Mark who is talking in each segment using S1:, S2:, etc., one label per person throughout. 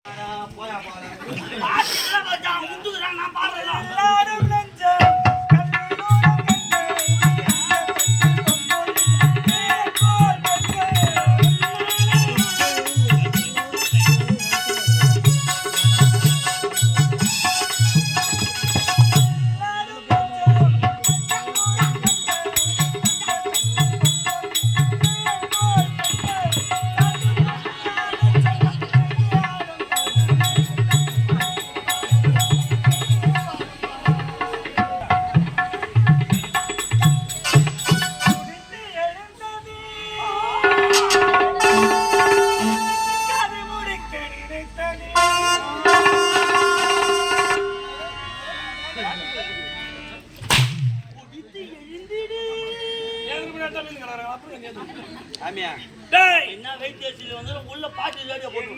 S1: போயா போல
S2: நான் பாடுறேன் என்ன வைத்தியத்தில் வந்து உள்ள பாட்டு ரேடியோ போட்டு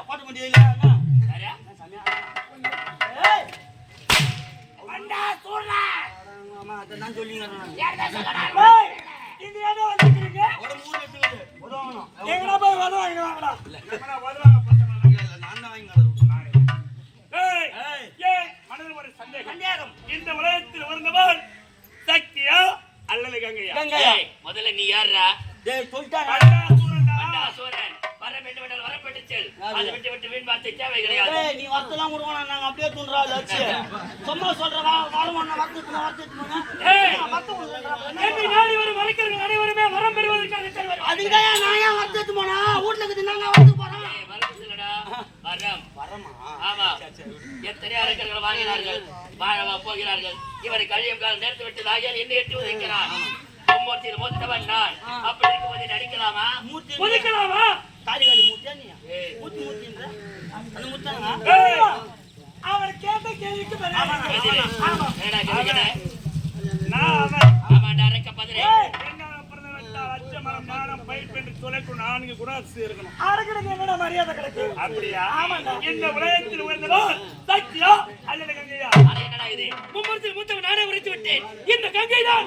S2: பாட்டு முடியல நான் சொல்லிங்க
S3: இந்த உலகத்தில் வந்தவன் சக்தியா அல்லது கங்கையா? முதல்ல நீ யாரா?
S2: நீ வர்த்தெல்லாம் கொடுக்கணும், நாங்க அப்படியே தூண்டுறோம். சும்மா சொல்றவா வரணும் அனைவருமே வரம் பெறுவதற்காக அதுதான் நான் ஏன் வர்த்தத்து போனா வீட்டுல இருக்குது நாங்க வந்து போறோம்.
S3: எத்தனை அரக்கர்கள் வாங்கினார்கள், வாழவா போகிறார்கள். இவரை கழியும் காலம் நேர்த்து விட்டதாக என்ன எட்டு உதைக்கிறான். மும்மூர்த்தியில் மூத்தவன் நான். அப்படி இருக்கும்போது நடிக்கலாமா?
S2: முதிக்கலாமா? காலி காலி மூத்தியா நீ மூத்தி மூத்தின்ற அந்த முத்தாங்க அவர் கேட்ட கேள்விக்கு மரியாதை கிடைக்கும்.
S3: அப்படியா? இந்த உலகத்தில் உயர்ந்தவன் சக்தியா அல்லது கங்கையா? என்னடா இது? மும்மூர்த்தியில் மூத்தவன் நானே உரைத்து விட்டேன். இந்த கங்கை தான்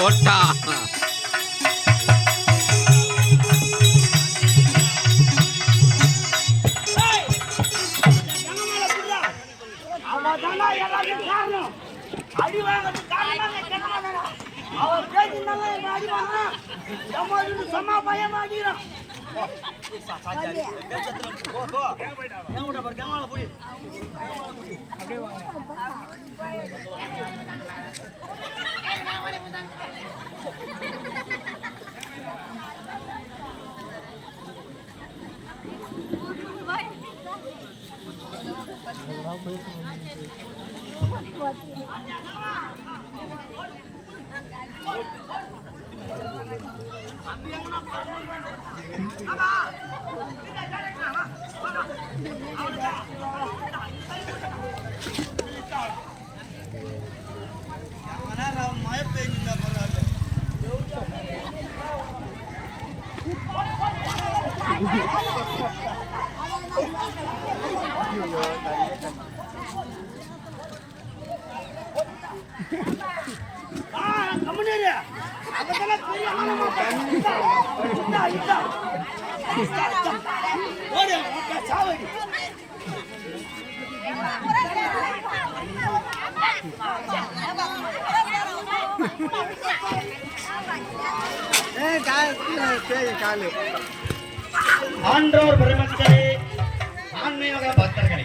S4: ஓட்டா
S2: அடி வாங்கிறது அவர் பேசினால அடி வாங்க சமா பயம் ஆகிடும். மழை பெய்யுங்க சாவடி
S1: ஆன்றோர் பெருமக்களே, ஆன்மீக பக்தர்களே,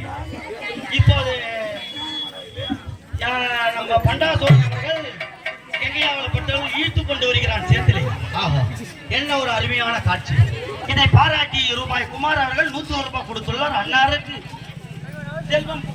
S1: இப்போது நம்ம பண்டாசோழன் அவர்கள் கங்கையாவில் பட்டவர்கள் ஈர்த்து கொண்டு வருகிறான் சேத்திலே. என்ன ஒரு அருமையான காட்சி! இதை பாராட்டி ரூபாய் குமார் அவர்கள் 100 ரூபாய் கொடுத்துள்ளார். அன்னாருக்கு செல்வம்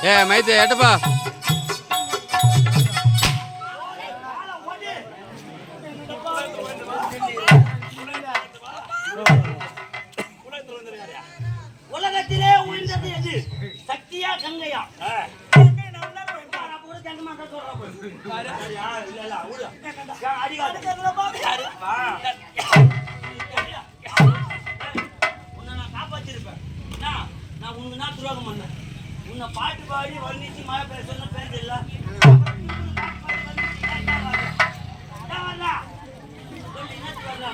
S4: ஏ மைத்து எட்டுப்பா
S2: உலகத்திலே உயர்ந்தது எது? சக்தியா கங்கையா? உன்னை நான் காப்பாத்திருப்பேன். நான் உனக்கு நான் துரோகம் பண்ணேன். உன்னை பாட்டு பாடி வர்ணிச்சு மழை பேச பேச இல்ல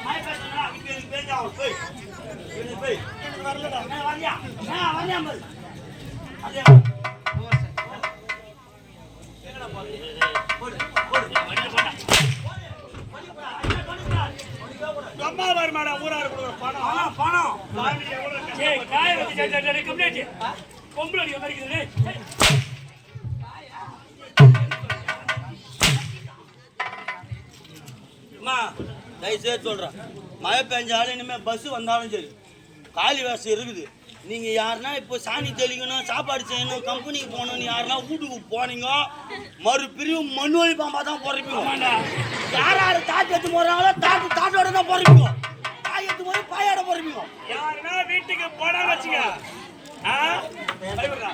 S2: மழை பேசா பேசாவும் போய் போய் வரலையா வரலையா அதே
S5: அம்மா வருமாடா ஊராரு கொடுக்குற பணம்
S2: பணம்
S5: ஏய் காய வச்சு கம்ப்ளீட் கொம்பளடி வரைக்குது
S2: அம்மா தயவுசெய்து சொல்கிறேன், மழை பெஞ்சாலும் இனிமேல் பஸ்ஸு வந்தாலும் சரி காலி வாசி இருக்குது. நீங்கள் யாருன்னா இப்போ சாணி தெளிக்கணும், சாப்பாடு செய்யணும், கம்பெனிக்கு போகணும்னு யாருன்னா வீட்டுக்கு போனீங்க மறுபிரிவு மண் வழி பாம்பா தான் பிறப்பீங்க. யார் யார் தாட்டு எடுத்து போகிறாங்களோ தாட்டோட தான் பிறப்பீங்க. பாய் எடுத்து போய் பாயோட பிறப்பீங்க.
S5: யாருன்னா வீட்டுக்கு போனா வச்சுக்க கரெக்ட்